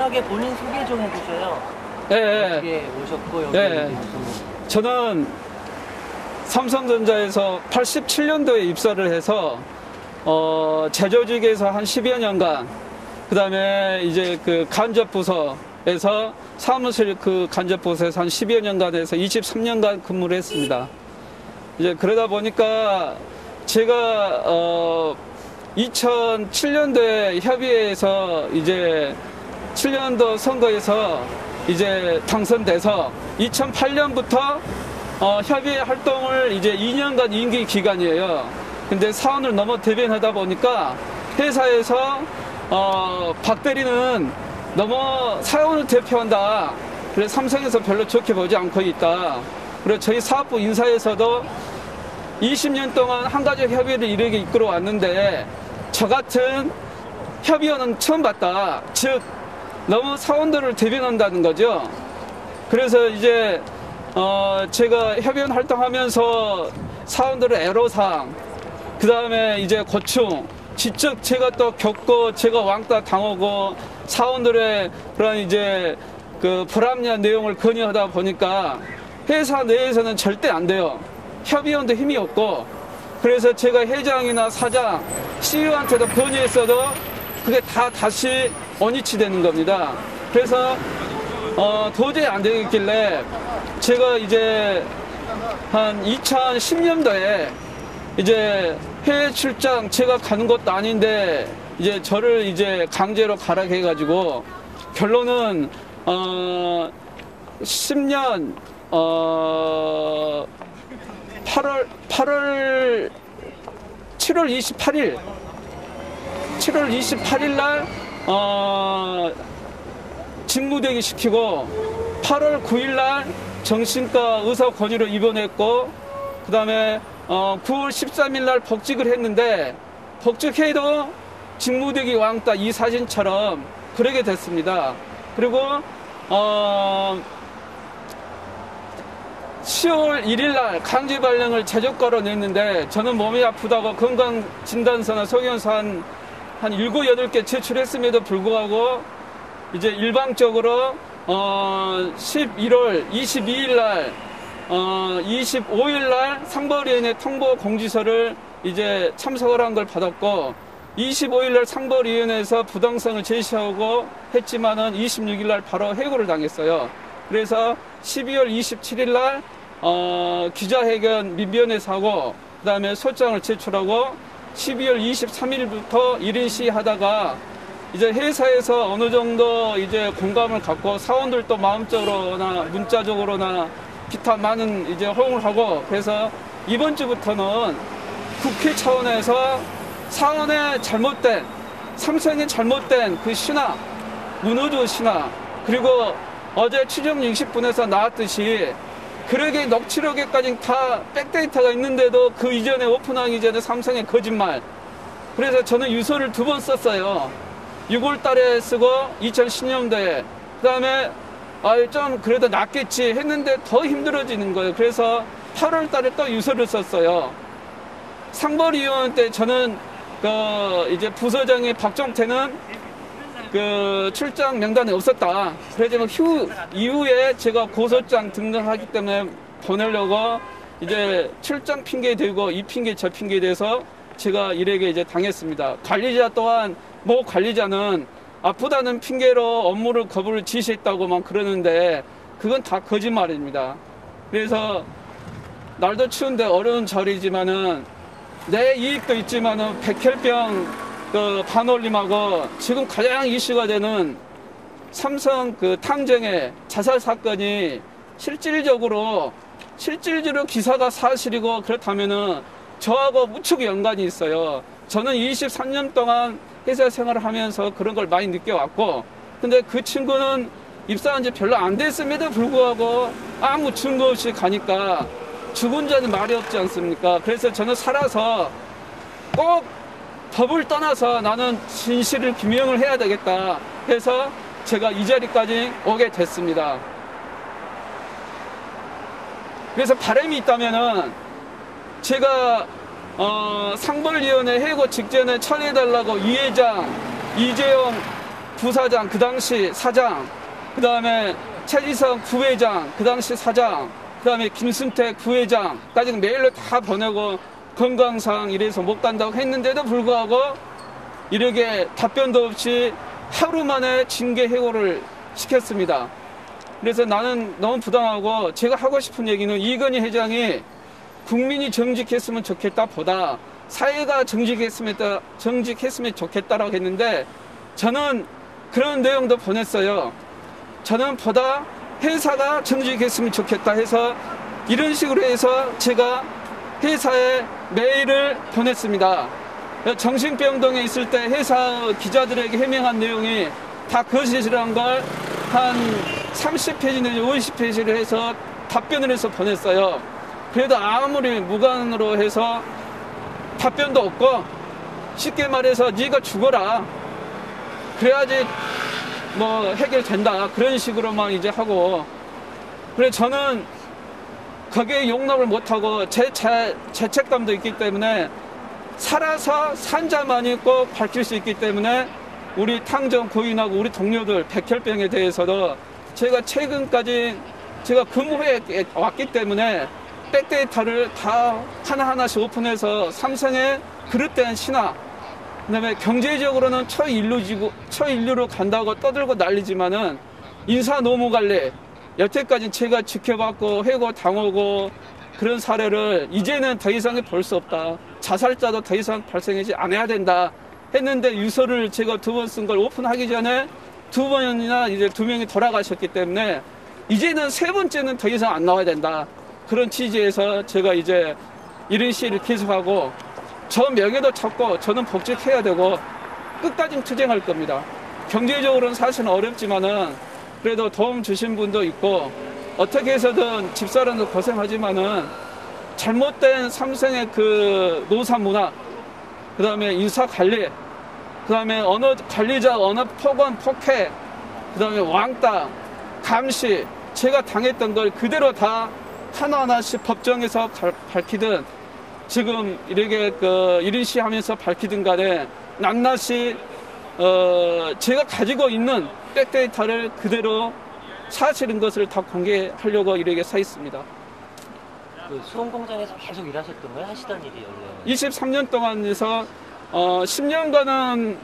간단하게 본인 소개 좀 해주셔요. 예. 어떻게 오셨고 여기 예. 저는 삼성전자에서 87년도에 입사를 해서 제조직에서 한 10여 년간, 그 다음에 이제 그 간접부서에서 사무실 그 간접부서에서 한 10여 년간 해서 23년간 근무를 했습니다. 이제 그러다 보니까 제가 2007년도에 협의회에서 이제 7년도 선거에서 이제 당선돼서 2008년부터 협의회 활동을 이제 2년간 임기 기간이에요. 근데 사원을 너무 대변하다 보니까 회사에서 박 대리는 너무 사원을 대표한다. 그래서 삼성에서 별로 좋게 보지 않고 있다. 그리고 저희 사업부 인사에서도 20년 동안 한가족 협의회를 이렇게 이끌어 왔는데 저 같은 협의원은 처음 봤다. 즉 너무 사원들을 대변한다는 거죠. 그래서 이제 제가 협의원 활동하면서 사원들의 애로사항, 그 다음에 이제 고충, 직접 제가 또 겪고 제가 왕따 당하고 사원들의 그런 이제 그 불합리한 내용을 건의하다 보니까 회사 내에서는 절대 안 돼요. 협의원도 힘이 없고, 그래서 제가 회장이나 사장, CEO한테도 건의했어도 그게 다시 원위치 되는 겁니다. 그래서 도저히 안 되겠길래 제가 이제 한 2010년도에 이제 해외 출장 제가 가는 것도 아닌데 이제 저를 이제 강제로 가라 해가지고 결론은 10년 7월 28일 날 직무대기 시키고 8월 9일 날 정신과 의사 권유로 입원했고, 그 다음에 9월 13일 날 복직을 했는데 복직해도 직무대기 왕따 이 사진처럼 그러게 됐습니다. 그리고 10월 1일 날 강제 발령을 재조과로 냈는데 저는 몸이 아프다고 건강진단서나 소견서 한 7, 8개 제출했음에도 불구하고 이제 일방적으로 11월 22일 날 25일 날 상벌위원회 통보 공지서를 이제 참석을 한 걸 받았고, 25일 날 상벌위원회에서 부당성을 제시하고 했지만은 26일 날 바로 해고를 당했어요. 그래서 12월 27일 날 기자회견 민변에서 하고, 그 다음에 소장을 제출하고 12월 23일부터 1인 시위하다가 이제 회사에서 어느 정도 이제 공감을 갖고 사원들도 마음적으로나 문자적으로나 기타 많은 이제 호응을 하고, 그래서 이번 주부터는 국회 차원에서 사원의 잘못된, 삼성의 잘못된 그 신화, 문호조 신화, 그리고 어제 추정 60분에서 나왔듯이 그러게 녹취록에까지 다 백데이터가 있는데도 그 이전에 오픈하기 전에 삼성의 거짓말. 그래서 저는 유서를 2번 썼어요. 6월 달에 쓰고 2010년도에. 그 다음에 좀 그래도 낫겠지 했는데 더 힘들어지는 거예요. 그래서 8월 달에 또 유서를 썼어요. 상벌위원 때 저는 이제 부서장이 박정태는 출장 명단에 없었다. 그래서 이후에 제가 고소장 등등하기 때문에 보내려고 이제 출장 핑계 대고 이 핑계 저 핑계 대서 제가 일에게 이제 당했습니다. 관리자 또한 모 관리자는 아프다는 핑계로 업무를 거부를 지시했다고만 그러는데 그건 다 거짓말입니다. 그래서 날도 추운데 어려운 자리지만은 내 이익도 있지만은 백혈병 반올림하고 지금 가장 이슈가 되는 삼성 탕정의 자살 사건이 실질적으로 기사가 사실이고 그렇다면은 저하고 무척 연관이 있어요. 저는 23년 동안 회사 생활을 하면서 그런 걸 많이 느껴왔고, 근데 그 친구는 입사한 지 별로 안 됐음에도 불구하고 아무 증거 없이 가니까 죽은 자는 말이 없지 않습니까? 그래서 저는 살아서 꼭 법을 떠나서 나는 진실을 규명을 해야 되겠다 해서 제가 이 자리까지 오게 됐습니다. 그래서 바람이 있다면은 제가 상벌위원회 해고 직전에 처리해달라고 이 회장, 이재용 부사장, 그 당시 사장, 그 다음에 최지성 부회장, 그 당시 사장, 그 다음에 김승택 부회장까지 메일로 다 보내고 건강상 이래서 못 간다고 했는데도 불구하고 이렇게 답변도 없이 하루 만에 징계 해고를 시켰습니다. 그래서 나는 너무 부당하고 제가 하고 싶은 얘기는 이건희 회장이 국민이 정직했으면 좋겠다 보다 사회가 정직했으면 좋겠다라고 했는데 저는 그런 내용도 보냈어요. 저는 보다 회사가 정직했으면 좋겠다 해서 이런 식으로 해서 제가 회사에 메일을 보냈습니다. 정신병동에 있을 때 회사 기자들에게 해명한 내용이 다 거짓이라는 걸 한 30페이지 내지 50페이지를 해서 답변을 해서 보냈어요. 그래도 아무리 무관으로 해서 답변도 없고 쉽게 말해서 네가 죽어라. 그래야지 뭐 해결된다. 그런 식으로만 이제 하고. 그래 저는 거기에 용납을 못하고 제 죄책감도 있기 때문에 살아서 산자만이 꼭 밝힐 수 있기 때문에 우리 탕정 고인하고 우리 동료들 백혈병에 대해서도 제가 최근까지 제가 근무해 왔기 때문에 백데이터를 다 하나하나씩 오픈해서 삼성의 그릇된 신화, 그 다음에 경제적으로는 초인류로 간다고 떠들고 난리지만은 인사 노무 관리, 여태까지 제가 지켜봤고 해고 당하고 그런 사례를 이제는 더 이상 볼 수 없다. 자살자도 더 이상 발생하지 않아야 된다. 했는데 유서를 제가 2번 쓴 걸 오픈하기 전에 2번이나 이제 2명이 돌아가셨기 때문에 이제는 3번째는 더 이상 안 나와야 된다. 그런 취지에서 제가 이제 이런 시위를 계속하고 저 명예도 찾고 저는 복직해야 되고 끝까지 투쟁할 겁니다. 경제적으로는 사실은 어렵지만은 그래도 도움 주신 분도 있고 어떻게 해서든 집사람도 고생하지만은 잘못된 삼성의 그 노사 문화, 그 다음에 인사 관리, 그 다음에 언어 관리자 언어 폭언, 폭행, 그 다음에 왕따, 감시, 제가 당했던 걸 그대로 다 하나하나씩 법정에서 밝히든 지금 이렇게 이런 시 하면서 밝히든 간에 낱낱이 제가 가지고 있는 백데이터를 그대로 사실인 것을 다 공개하려고 이렇게 서 있습니다. 그 수원 공장에서 계속 일하셨던 거예요? 하시던 일이 원래? 23년 동안 해서 10년간은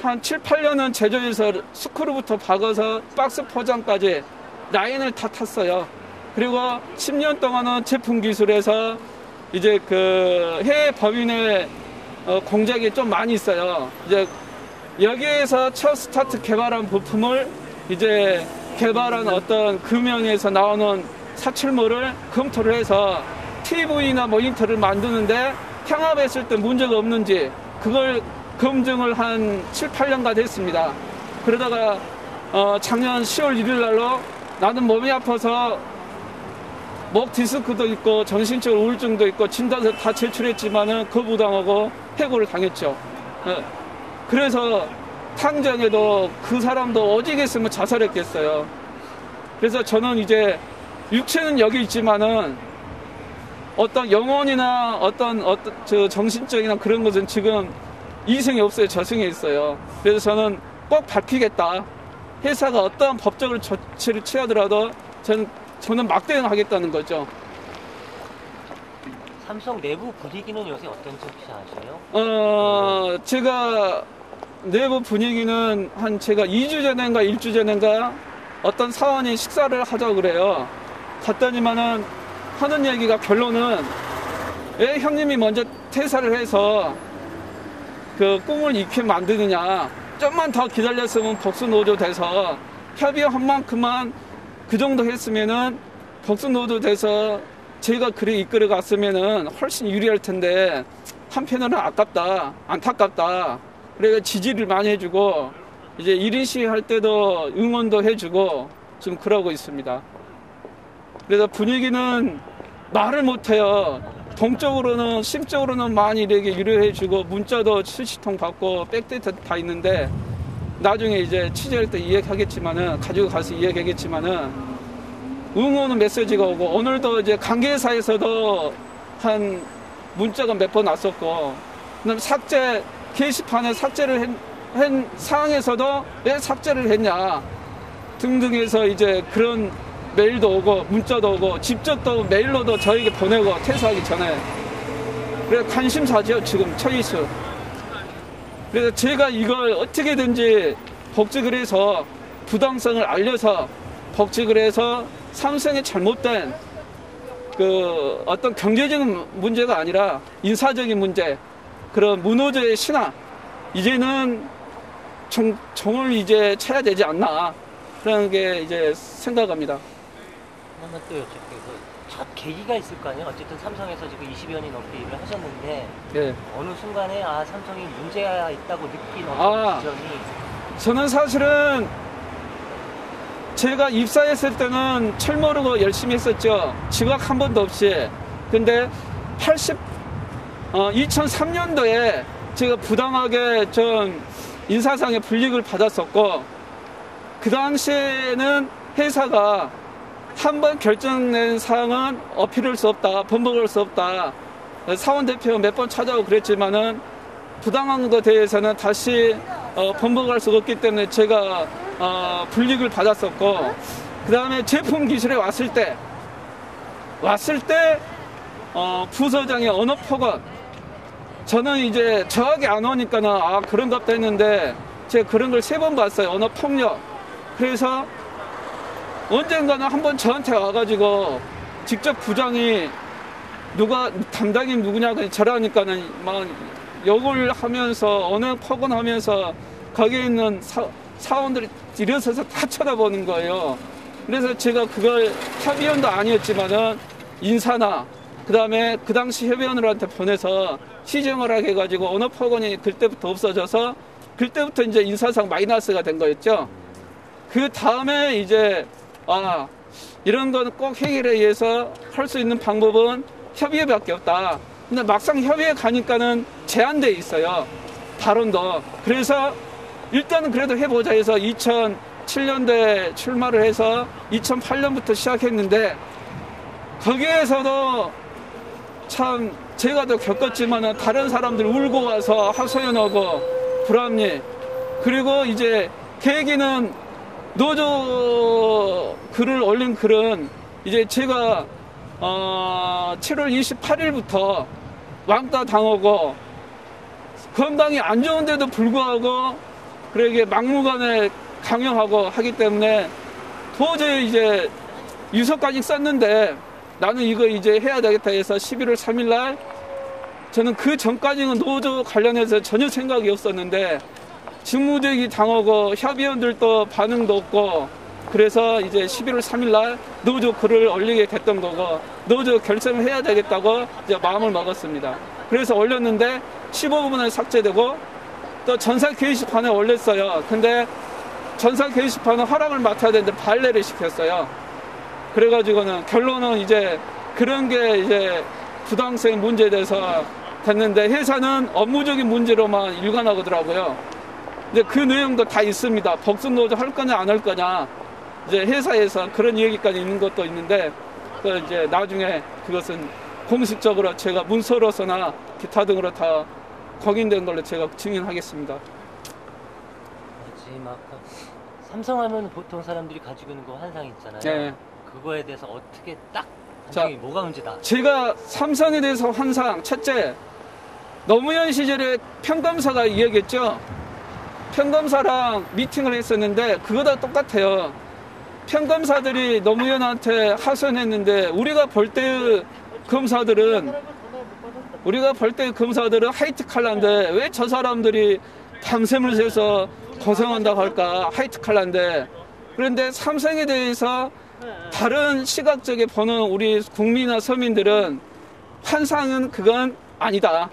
한 7, 8년은 제조해서 스크루부터 박아서 박스 포장까지 라인을 다 탔어요. 그리고 10년 동안은 제품 기술에서 이제 그 해외 법인의 공작이 좀 많이 있어요. 이제 여기에서 첫 스타트 개발한 부품을 이제 개발한 어떤 금형에서 나오는 사출물을 검토를 해서 TV나 모니터를 만드는데 평합했을 때 문제가 없는지 그걸 검증을 한 7, 8년간 했습니다. 그러다가 작년 10월 1일 날로 나는 몸이 아파서 목 디스크도 있고 정신적 우울증도 있고 진단서 다 제출했지만은 거부당하고 해고를 당했죠. 그래서 탕정에도 그 사람도 오직했으면 자살했겠어요. 그래서 저는 이제 육체는 여기 있지만은 어떤 영혼이나 어떤 저 정신적이나 그런 것은 지금 이승에 없어요. 저승에 있어요. 그래서 저는 꼭 밝히겠다. 회사가 어떤 법적으로 조치를 취하더라도 저는 막대응하겠다는 거죠. 삼성 내부 분위기는 요새 어떤지 혹시 아세요? 제가 내부 분위기는 제가 2주 전인가 1주 전인가 어떤 사원이 식사를 하자고 그래요. 갔더니만은 하는 얘기가 결론은 왜 형님이 먼저 퇴사를 해서 그 꿈을 잃게 만드느냐. 좀만 더 기다렸으면 복수노조 돼서 협의한 만큼만 그 정도 했으면은 복수노조 돼서 제가 그래 이끌어 갔으면은 훨씬 유리할 텐데 한편으로는 아깝다, 안타깝다. 그래서 지지를 많이 해주고 이제 1인 시위 할 때도 응원도 해주고 좀 그러고 있습니다. 그래서 분위기는 말을 못해요. 동적으로는 심적으로는 많이 이렇게 위로해주고 문자도 수시통 받고 백데이터 다 있는데 나중에 이제 취재할 때 이야기하겠지만은 가지고 가서 이야기하겠지만은 응원은 메시지가 오고 오늘도 이제 관계사에서도 한 문자가 몇 번 왔었고 그다음에 게시판에 삭제를 한 상황에서도 왜 삭제를 했냐 등등해서 이제 그런 메일도 오고 문자도 오고 직접 또 메일로도 저에게 보내고 퇴사하기 전에 그래서 관심사죠 지금 첫 이슈. 그래서 제가 이걸 어떻게든지 복직을 해서 부당성을 알려서 복직을 해서 삼성의 잘못된 그 어떤 경제적인 문제가 아니라 인사적인 문제, 그런 문호조의 신화, 이제는 정을 이제 쳐야 되지 않나 그런 게 이제 생각합니다. 하나 또 여쭤볼게요. 첫 계기가 있을 거 아니에요? 어쨌든 삼성에서 지금 20여 년 넘게 일을 하셨는데 예. 어느 순간에 아 삼성이 문제가 있다고 느낀 어떤 지점이 저는 사실은 제가 입사했을 때는 철 모르고 열심히 했었죠. 지각 한 번도 없이. 근데 2003년도에 제가 부당하게 좀 인사상의 불이익을 받았었고, 그 당시에는 회사가 한 번 결정낸 사항은 어필할 수 없다, 번복할 수 없다. 사원 대표 몇 번 찾아오고 그랬지만은 부당한 것에 대해서는 다시 번복할 수가 없기 때문에 제가 불이익을 받았었고, 그 다음에 제품 기술에 왔을 때 부서장의 언어 폭언, 저는 이제 저하게 안 오니까는 아 그런갑다 했는데 제가 그런 걸 3번 봤어요. 언어 폭력. 그래서 언젠가는 한번 저한테 와가지고 직접 부장이 누가 담당이 누구냐고 저라니까는 막 욕을 하면서 언어 폭언하면서 거기에 있는 사원들이 일어서서 다 쳐다보는 거예요. 그래서 제가 그걸 협의원도 아니었지만은 인사나 그 다음에 그 당시 협의원들한테 보내서 시정을 하게 해가지고 언어 폭언이 그때부터 없어져서 그때부터 이제 인사상 마이너스가 된 거였죠. 그 다음에 이제 이런 건 꼭 해결에 의해서 할 수 있는 방법은 협의회밖에 없다. 근데 막상 협의회 가니까는 제한돼 있어요. 발언도. 그래서 일단은 그래도 해보자 해서 2007년도에 출마를 해서 2008년부터 시작했는데 거기에서도 참 제가 더 겪었지만은 다른 사람들 울고 와서 하소연하고 불합리. 그리고 이제 계기는 노조 글을 올린 글은 이제 제가 7월 28일부터 왕따 당하고 건강이 안 좋은데도 불구하고 그러게 막무가내 강요하고 하기 때문에 도저히 이제 유서까지 썼는데 나는 이거 이제 해야 되겠다 해서 11월 3일 날 저는 그 전까지는 노조 관련해서 전혀 생각이 없었는데 직무대기 당하고 협의원들도 반응도 없고 그래서 이제 11월 3일 날 노조 글을 올리게 됐던 거고 노조 결정을 해야 되겠다고 이제 마음을 먹었습니다. 그래서 올렸는데 15분에 삭제되고 또 전사 게시판에 올렸어요. 근데 전사 게시판은 허락을 맡아야 되는데 발레를 시켰어요. 그래가지고는 결론은 이제 그런 게 이제 부당성 문제에 대해서 됐는데 회사는 업무적인 문제로만 일관하더라고요. 이제 그 내용도 다 있습니다. 복수노조 할 거냐 안 할 거냐 이제 회사에서 그런 얘기까지 있는 것도 있는데 그 이제 나중에 그것은 공식적으로 제가 문서로서나 기타 등으로 다 공인된 걸로 제가 증인하겠습니다. 마지막 삼성하면 보통 사람들이 가지고 있는 그 환상 있잖아요. 네. 그거에 대해서 어떻게 딱 환상이 뭐가 문제다? 제가 삼성에 대해서 환상 첫째 노무현 시절에 평검사가 이야기했죠. 평검사랑 미팅을 했었는데 그거다 똑같아요. 평검사들이 노무현한테 하소연했는데 우리가 볼 때 검사들은 하이트 칼라인데 왜 저 사람들이 밤샘을 새서 고생한다고 할까? 하이트 칼라인데. 그런데 삼성에 대해서 다른 시각적에 보는 우리 국민이나 서민들은 환상은 그건 아니다.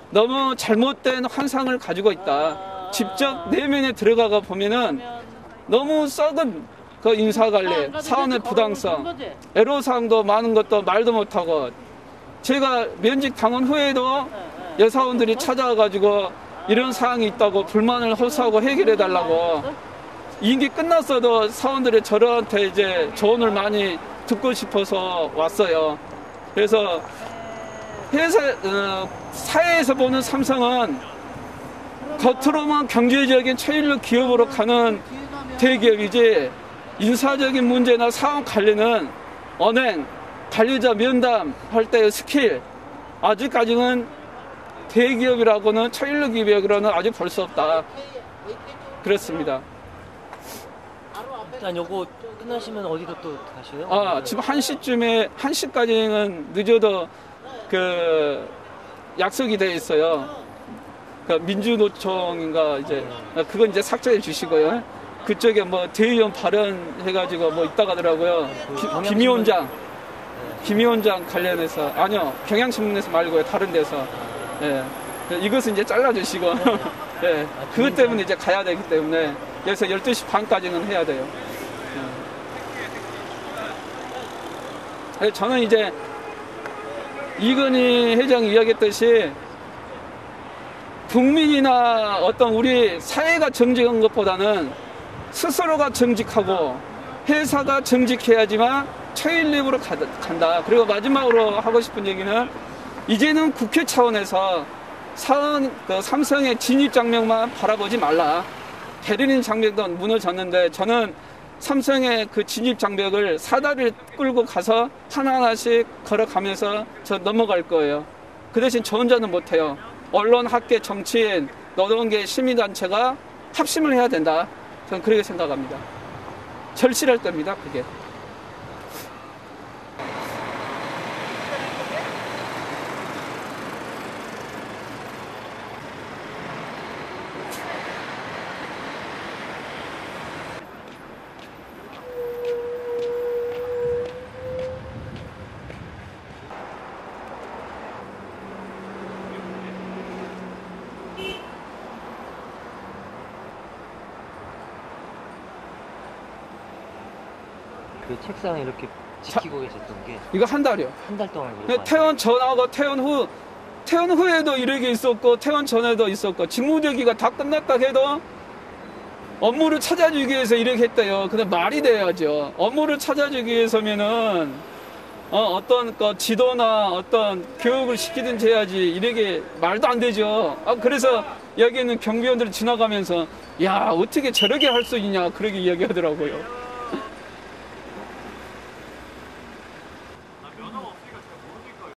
너무 잘못된 환상을 가지고 있다. 직접 내면에 들어가가 보면은 너무 썩은 그 인사관리, 사원의 부당성, 애로사항도 많은 것도 말도 못하고 제가 면직 당원 후에도 여사원들이 찾아와가지고 이런 사항이 있다고 불만을 호소하고 해결해달라고 임기 끝났어도 사원들이 저한테 이제 조언을 많이 듣고 싶어서 왔어요. 그래서 사회에서 보는 삼성은 겉으로만 경제적인 최일류 기업으로 가는 대기업이지 인사적인 문제나 사업 관리는 언행, 관리자 면담 할 때의 스킬 아직까지는 대기업이라고는 최일류 기업이라고는 아직 볼 수 없다. 그렇습니다. 일단 요거 끝나시면 어디로 또 가셔요? 지금 1시쯤에 1시까지는 늦어도 그 약속이 돼 있어요. 그 민주노총인가 이제 그건 이제 삭제해 주시고요. 그쪽에 뭐 대의원 발언해가지고 뭐 있다 가더라고요. 김위원장 관련해서 아니요 경향신문에서 말고요 다른 데서 예. 이것은 이제 잘라주시고 예. 그것 때문에 이제 가야 되기 때문에 그래서 12시 반까지는 해야 돼요. 예. 저는 이제 이건희 회장이 이야기했듯이 국민이나 어떤 우리 사회가 정직한 것보다는 스스로가 정직하고 회사가 정직해야지만 최일립으로 간다. 그리고 마지막으로 하고 싶은 얘기는 이제는 국회 차원에서 삼성의 진입 장벽만 바라보지 말라. 대리인 장벽도 무너졌는데 저는 삼성의 그 진입 장벽을 사다리를 끌고 가서 하나하나씩 걸어가면서 저 넘어갈 거예요. 그 대신 저 혼자는 못해요. 언론, 학계, 정치인, 노동계, 시민단체가 합심을 해야 된다. 저는 그렇게 생각합니다. 절실할 때입니다, 그게. 그 책상에 이렇게 지키고 계셨던 게 이거 한 달이요. 한 달 동안 퇴원 전하고 퇴원 후에도 이렇게 있었고, 퇴원 전에도 있었고, 직무대기가 다 끝났다 해도 업무를 찾아주기 위해서 이렇게 했대요. 근데 말이 돼야죠. 업무를 찾아주기 위해서면은, 어떤 지도나 어떤 교육을 시키든지 해야지, 이렇게 말도 안 되죠. 그래서 여기 있는 경비원들이 지나가면서, 야, 어떻게 저렇게 할 수 있냐, 그렇게 이야기하더라고요.